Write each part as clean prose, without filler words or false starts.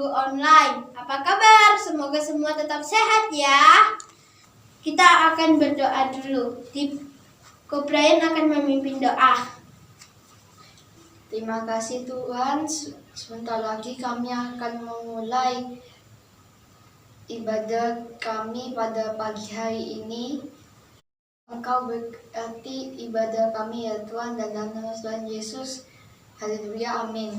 online. Apa kabar? Semoga semua tetap sehat ya. Kita akan berdoa dulu. Ko Brian akan memimpin doa. Terima kasih Tuhan, sebentar lagi kami akan memulai ibadah kami pada pagi hari ini. Engkau berkati ibadah kami ya Tuhan, dan dalam nama Tuhan Yesus. Haleluya, amin.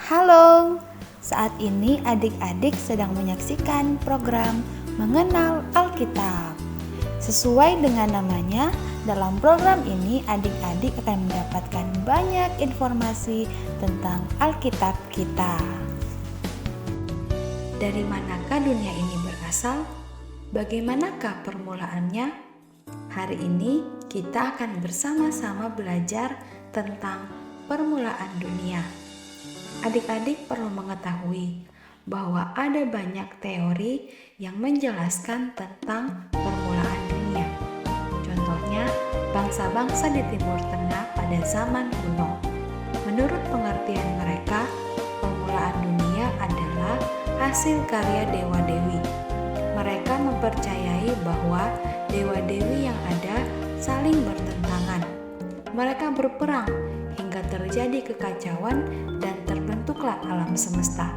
Halo, saat ini adik-adik sedang menyaksikan program Mengenal Alkitab. Sesuai dengan namanya, dalam program ini adik-adik akan mendapatkan banyak informasi tentang Alkitab kita. Dari manakah dunia ini berasal? Bagaimanakah permulaannya? Hari ini kita akan bersama-sama belajar tentang permulaan dunia. Adik-adik perlu mengetahui bahwa ada banyak teori yang menjelaskan tentang permulaan dunia. Contohnya, bangsa-bangsa di Timur Tengah pada zaman kuno. Menurut pengertian mereka, permulaan dunia adalah hasil karya dewa-dewi. Mereka mempercayai bahwa dewa-dewi yang ada saling bertentangan. Mereka berperang hingga terjadi kekacauan dan terbentuklah alam semesta.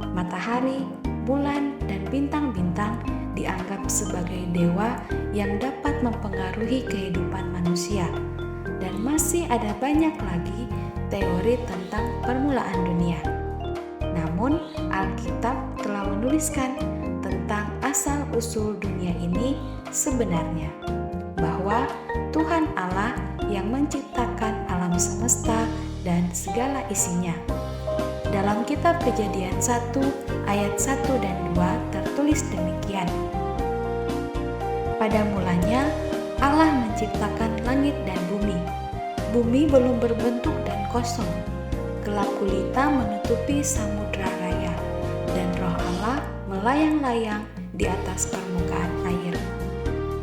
Matahari, bulan, dan bintang-bintang dianggap sebagai dewa yang dapat mempengaruhi kehidupan manusia. Dan masih ada banyak lagi teori tentang permulaan dunia. Namun, Alkitab telah menuliskan tentang asal-usul dunia ini sebenarnya, bahwa Tuhan Allah yang menciptakan alam semesta dan segala isinya. Dalam kitab Kejadian 1 ayat 1 dan 2 tertulis demikian. Pada mulanya Allah menciptakan langit dan bumi. Bumi belum berbentuk dan kosong. Gelap gulita menutupi samudra raya, dan Roh Allah melayang-layang di atas permukaan air.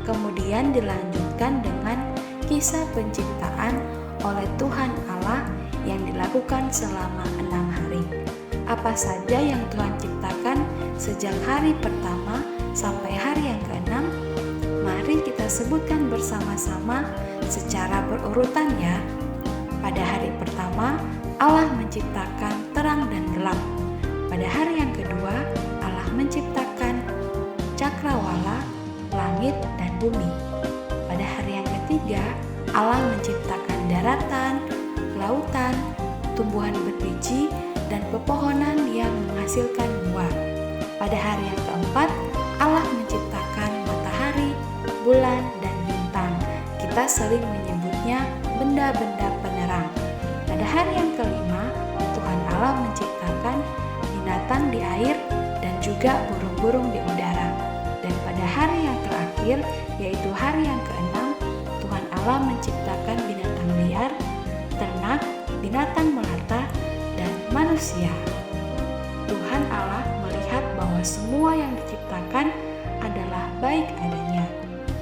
Kemudian dilanjutkan dengan kisah penciptaan oleh Tuhan Allah yang dilakukan selama 6 hari. Apa saja yang Tuhan ciptakan sejak hari pertama sampai hari yang ke-6? Mari kita sebutkan bersama-sama secara berurutan ya. Pada hari pertama, Allah menciptakan terang dan gelap. Pada hari yang kedua, Allah menciptakan cakrawala, langit, dan bumi. Pada hari yang ketiga, Allah menciptakan daratan, lautan, tumbuhan berbiji, dan pepohonan yang menghasilkan buah. Pada hari yang keempat, Allah menciptakan matahari, bulan, dan bintang. Kita sering menyebutnya benda-benda penerang. Pada hari yang kelima, Tuhan Allah menciptakan binatang di air dan juga burung-burung di udara. Dan pada hari yang terakhir, yaitu hari yang ke-6, Tuhan Allah menciptakan binatang liar, ternak, binatang melata, dan manusia. Tuhan Allah melihat bahwa semua yang diciptakan adalah baik adanya.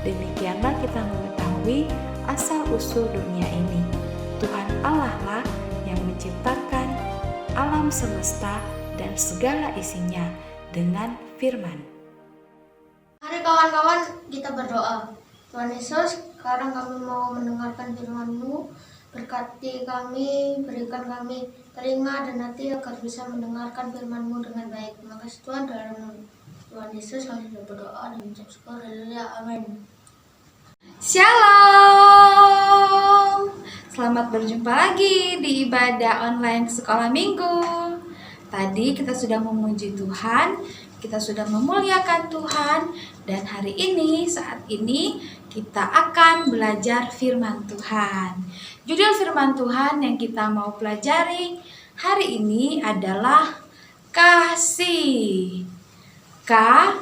Demikianlah kita mengetahui asal-usul dunia ini. Tuhan Allah lah yang menciptakan alam semesta dan segala isinya dengan firman. Mari kawan-kawan kita berdoa. Tuhan Yesus, sekarang kami mau mendengarkan firman-Mu. Berkati kami, berikan kami telinga dan hati agar bisa mendengarkan firman-Mu dengan baik. Terima kasih Tuhan, dalam Tuhan Yesus kami sudah berdoa dan mengucap syukur. Haleluya, amin. Shalom. Selamat berjumpa lagi di ibadah online sekolah minggu. Tadi kita sudah memuji Tuhan, kita sudah memuliakan Tuhan, dan hari ini, saat ini kita akan belajar firman Tuhan. Judul firman Tuhan yang kita mau pelajari hari ini adalah kasih. K-A-S-I-H.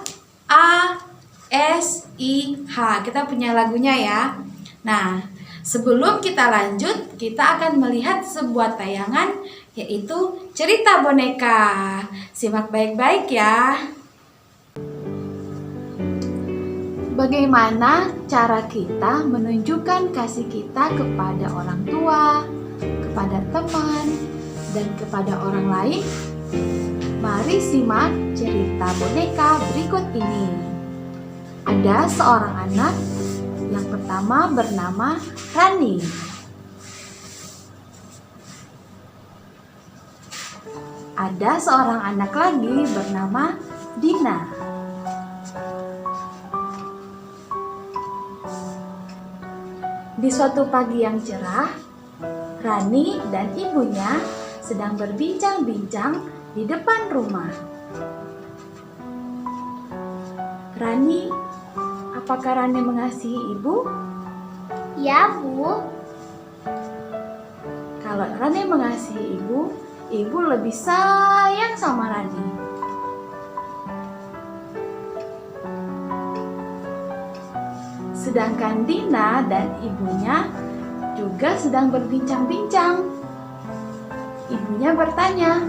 Kita punya lagunya ya. Nah, sebelum kita lanjut, kita akan melihat sebuah tayangan, yaitu cerita boneka. Simak baik-baik ya. Bagaimana cara kita menunjukkan kasih kita kepada orang tua, kepada teman, dan kepada orang lain? Mari simak cerita boneka berikut ini. Ada seorang anak yang pertama bernama Rani. Ada seorang anak lagi bernama Dina. Di suatu pagi yang cerah, Rani dan ibunya sedang berbincang-bincang di depan rumah. Rani, apakah Rani mengasihi ibu? Ya, Bu. Kalau Rani mengasihi ibu, ibu lebih sayang sama Rani. Sedangkan Dina dan ibunya juga sedang berbincang-bincang. Ibunya bertanya,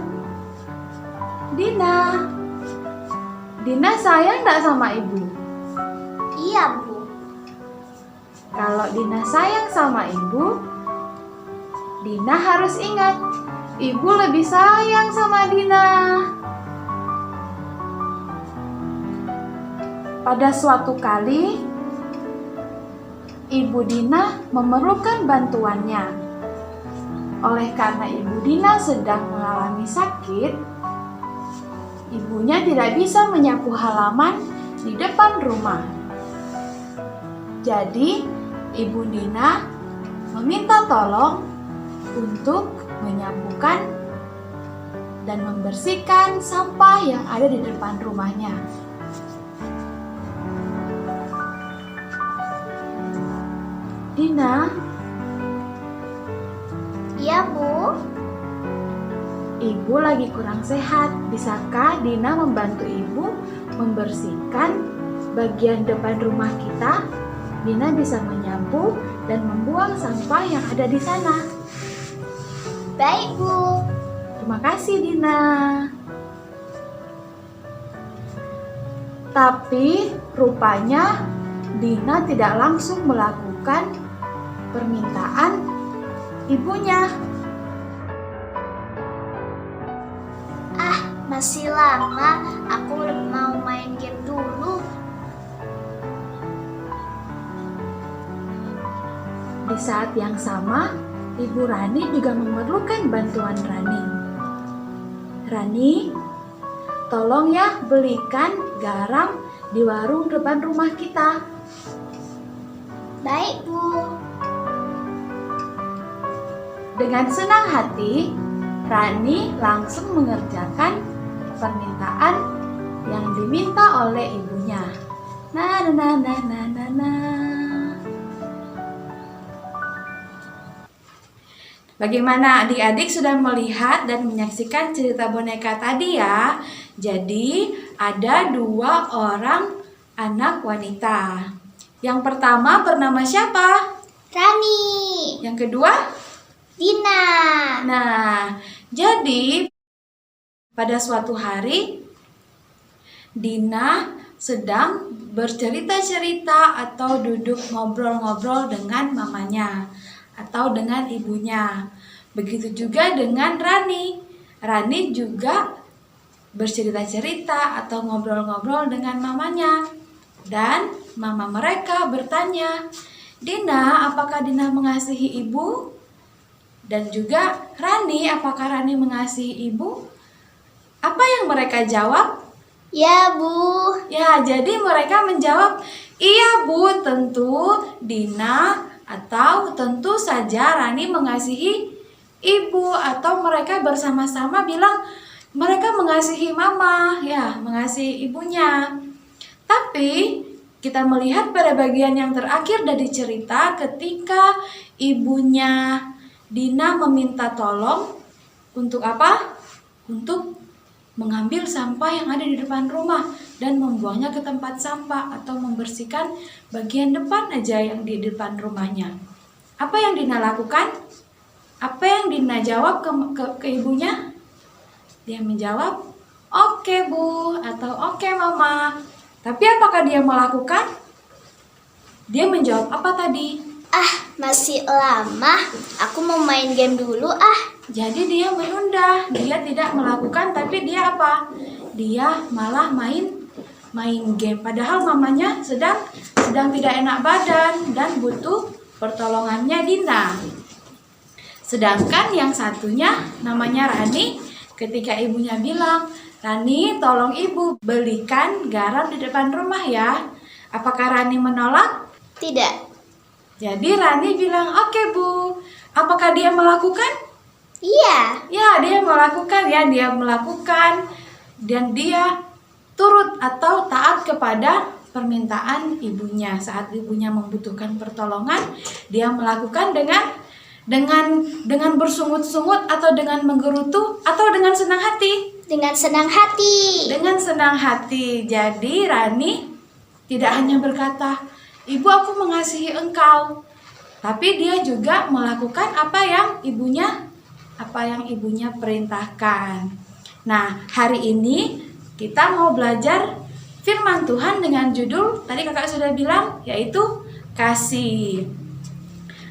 Dina sayang gak sama ibu? Iya, Bu. Kalau Dina sayang sama ibu, Dina harus ingat, ibu lebih sayang sama Dina. Pada suatu kali, Ibu Dina memerlukan bantuannya. Oleh karena Ibu Dina sedang mengalami sakit, ibunya tidak bisa menyapu halaman di depan rumah. Jadi, Ibu Dina meminta tolong untuk menyapukan dan membersihkan sampah yang ada di depan rumahnya. Dina, Iya, Bu. Ibu lagi kurang sehat. Bisakah Dina membantu ibu membersihkan bagian depan rumah kita? Dina bisa menyapu dan membuang sampah yang ada di sana. Baik, Bu. Terima kasih, Dina. Tapi rupanya Dina tidak langsung melakukan permintaan ibunya. Masih lama, aku mau main game dulu. Di saat yang sama, Ibu Rani juga memerlukan bantuan Rani. Rani, tolong ya belikan garam di warung depan rumah kita. Baik, Bu. Dengan senang hati, Rani langsung mengerjakan permintaan yang diminta oleh ibunya. Bagaimana adik-adik sudah melihat dan menyaksikan cerita boneka tadi ya? Jadi ada 2 orang anak wanita. Yang pertama bernama siapa? Rani. Yang kedua? Dina. Nah, jadi pada suatu hari Dina sedang bercerita-cerita atau duduk ngobrol-ngobrol dengan mamanya atau dengan ibunya. Begitu juga dengan Rani. Rani juga bercerita-cerita atau ngobrol-ngobrol dengan mamanya. Dan mama mereka bertanya, "Dina, apakah Dina mengasihi ibu?" Dan juga Rani, apakah Rani mengasihi ibu? Apa yang mereka jawab? Ya, Bu. Ya, jadi mereka menjawab, "Iya, Bu, tentu Dina atau tentu saja Rani mengasihi ibu." Atau mereka bersama-sama bilang mereka mengasihi mama, ya, mengasihi ibunya. Tapi kita melihat pada bagian yang terakhir dari cerita ketika ibunya Dina meminta tolong untuk apa? Untuk mengambil sampah yang ada di depan rumah dan membuangnya ke tempat sampah atau membersihkan bagian depan aja yang di depan rumahnya. Apa yang Dina lakukan? Apa yang Dina jawab ke ibunya? Dia menjawab, "Oke, Bu," atau "Oke, Mama." Tapi apakah dia melakukan? Dia menjawab apa tadi? Masih lama. Aku mau main game dulu, Jadi dia menunda, dia tidak melakukan, tapi dia apa? Dia malah main game. Padahal mamanya sedang tidak enak badan dan butuh pertolongannya Dina. Sedangkan yang satunya namanya Rani, ketika ibunya bilang, "Rani, tolong ibu belikan garam di depan rumah ya." Apakah Rani menolak? Tidak. Jadi Rani bilang, "Oke, Bu." Apakah dia melakukan? Iya. Ya, dia melakukan dan dia turut atau taat kepada permintaan ibunya. Saat ibunya membutuhkan pertolongan, dia melakukan dengan bersungut-sungut atau dengan menggerutu atau dengan senang hati. Dengan senang hati. Dengan senang hati. Jadi Rani tidak hanya berkata, "Ibu, aku mengasihi engkau." Tapi dia juga melakukan apa yang ibunya perintahkan. Nah, hari ini kita mau belajar firman Tuhan dengan judul, tadi kakak sudah bilang, yaitu kasih.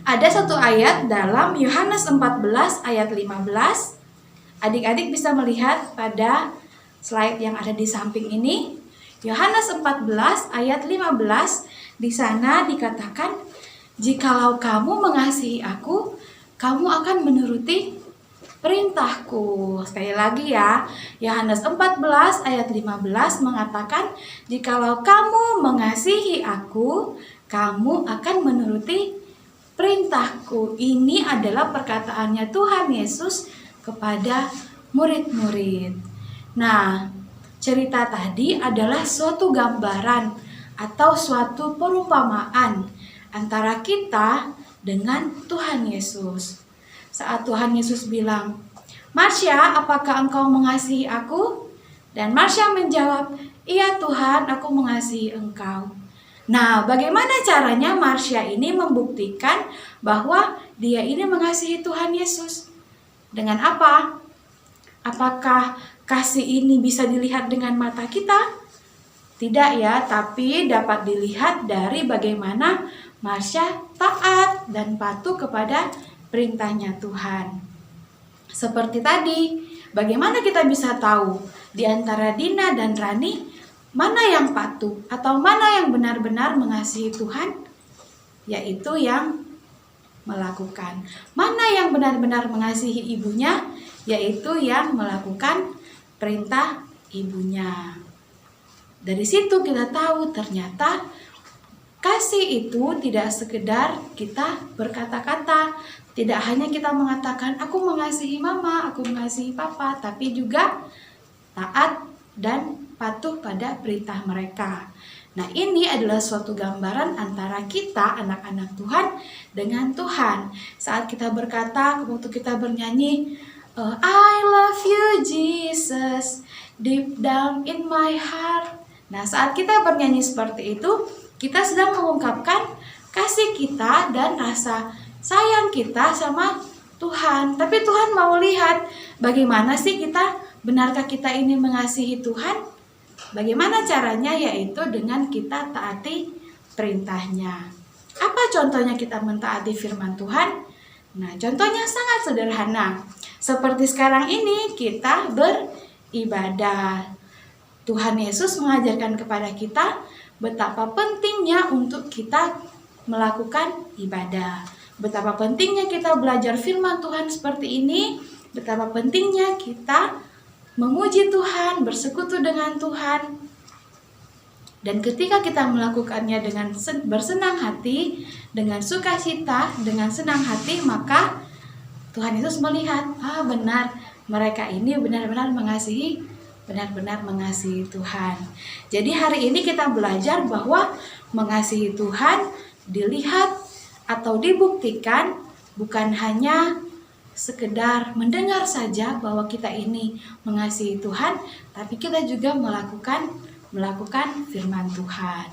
Ada satu ayat dalam Yohanes 14 ayat 15. Adik-adik bisa melihat pada slide yang ada di samping ini. Yohanes 14 ayat 15, di sana dikatakan, "Jikalau kamu mengasihi aku, kamu akan menuruti perintahku." Sekali lagi ya, Yohanes 14 ayat 15 mengatakan, "Jikalau kamu mengasihi aku, kamu akan menuruti perintahku." Ini adalah perkataannya Tuhan Yesus kepada murid-murid. Nah, cerita tadi adalah suatu gambaran atau suatu perumpamaan antara kita dengan Tuhan Yesus. Saat Tuhan Yesus bilang, "Marsha, apakah engkau mengasihi aku?" Dan Marsha menjawab, "Iya Tuhan, aku mengasihi engkau." Nah, bagaimana caranya Marsha ini membuktikan bahwa dia ini mengasihi Tuhan Yesus? Dengan apa? Apakah kasih ini bisa dilihat dengan mata kita? Tidak ya, tapi dapat dilihat dari bagaimana Marsha taat dan patuh kepada perintahnya Tuhan. Seperti tadi, bagaimana kita bisa tahu di antara Dina dan Rani mana yang patuh atau mana yang benar-benar mengasihi Tuhan? Yaitu yang melakukan. Mana yang benar-benar mengasihi ibunya? Yaitu yang melakukan perintah ibunya. Dari situ kita tahu ternyata kasih itu tidak sekedar kita berkata-kata, tidak hanya kita mengatakan aku mengasihi mama, aku mengasihi papa, tapi juga taat dan patuh pada perintah mereka. Nah, ini adalah suatu gambaran antara kita anak-anak Tuhan dengan Tuhan. Saat kita berkata, waktu kita bernyanyi, I love you Jesus, deep down in my heart. Nah, saat kita bernyanyi seperti itu, kita sedang mengungkapkan kasih kita dan rasa sayang kita sama Tuhan. Tapi Tuhan mau lihat bagaimana sih kita, benarkah kita ini mengasihi Tuhan? Bagaimana caranya? Yaitu dengan kita taati perintahnya. Apa contohnya kita mentaati firman Tuhan? Nah, contohnya sangat sederhana. Seperti sekarang ini kita beribadah. Tuhan Yesus mengajarkan kepada kita betapa pentingnya untuk kita melakukan ibadah. Betapa pentingnya kita belajar firman Tuhan seperti ini. Betapa pentingnya kita memuji Tuhan, bersekutu dengan Tuhan. Dan ketika kita melakukannya dengan bersenang hati, dengan sukacita, dengan senang hati, maka Tuhan Yesus melihat, benar, mereka ini benar-benar mengasihi Tuhan. Jadi hari ini kita belajar bahwa mengasihi Tuhan dilihat atau dibuktikan bukan hanya sekedar mendengar saja bahwa kita ini mengasihi Tuhan, tapi kita juga melakukan firman Tuhan.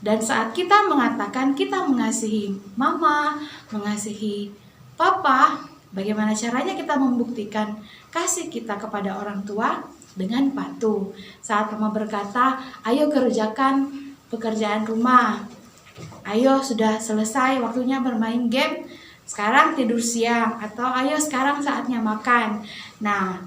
Dan saat kita mengatakan kita mengasihi mama, mengasihi papa, bagaimana caranya kita membuktikan kasih kita kepada orang tua? Dengan patuh. Saat mama berkata, ayo kerjakan pekerjaan rumah, ayo sudah selesai waktunya bermain game, sekarang tidur siang, atau ayo sekarang saatnya makan. Nah,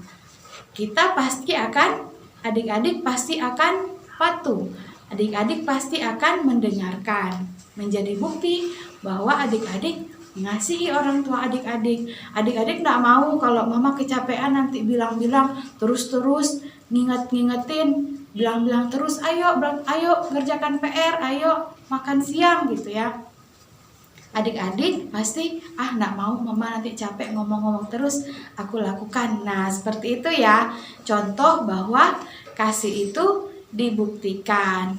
kita pasti akan, adik-adik pasti akan patuh. Adik-adik pasti akan mendengarkan. Menjadi bukti bahwa adik-adik mengasihi orang tua adik-adik. Adik-adik gak mau kalau mama kecapean nanti bilang-bilang terus-terus, ngingetin, bilang-bilang terus, ayo kerjakan PR, ayo makan siang gitu ya. Adik-adik pasti gak mau, mama nanti capek ngomong-ngomong terus, aku lakukan. Nah, seperti itu ya. Contoh bahwa kasih itu dibuktikan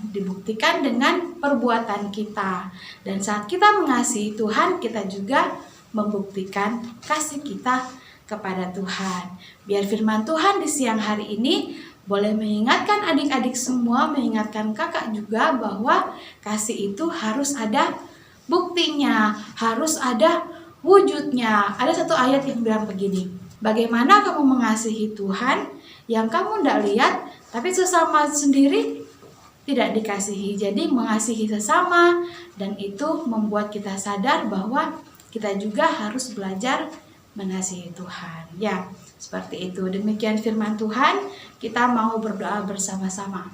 dengan perbuatan kita. Dan saat kita mengasihi Tuhan, kita juga membuktikan kasih kita kepada Tuhan. Biar firman Tuhan di siang hari ini boleh mengingatkan adik-adik semua, mengingatkan kakak juga bahwa kasih itu harus ada buktinya, harus ada wujudnya. Ada satu ayat yang bilang begini, bagaimana kamu mengasihi Tuhan yang kamu tidak lihat, tapi sesama sendiri tidak dikasihi. Jadi mengasihi sesama, dan itu membuat kita sadar bahwa kita juga harus belajar mengasihi Tuhan. Ya, seperti itu. Demikian firman Tuhan, kita mau berdoa bersama-sama.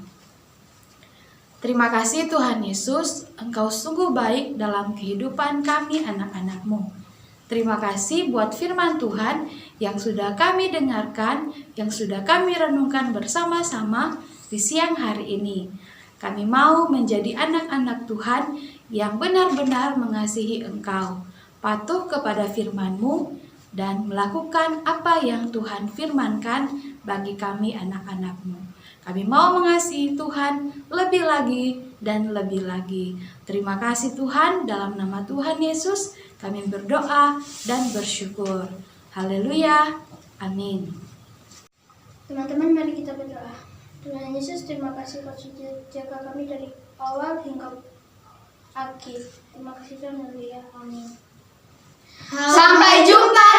Terima kasih Tuhan Yesus, Engkau sungguh baik dalam kehidupan kami anak-anak-Mu. Terima kasih buat firman Tuhan yang sudah kami dengarkan, yang sudah kami renungkan bersama-sama di siang hari ini. Kami mau menjadi anak-anak Tuhan yang benar-benar mengasihi Engkau, patuh kepada firman-Mu, dan melakukan apa yang Tuhan firmankan bagi kami anak-anak-Mu. Kami mau mengasihi Tuhan lebih lagi dan lebih lagi. Terima kasih Tuhan, dalam nama Tuhan Yesus kami berdoa dan bersyukur. Haleluya. Amin. Teman-teman, mari kita berdoa. Tuhan Yesus, terima kasih Kau sudah jaga kami dari awal hingga akhir. Terima kasih Tuhan, haleluya. Amin. Sampai jumpa.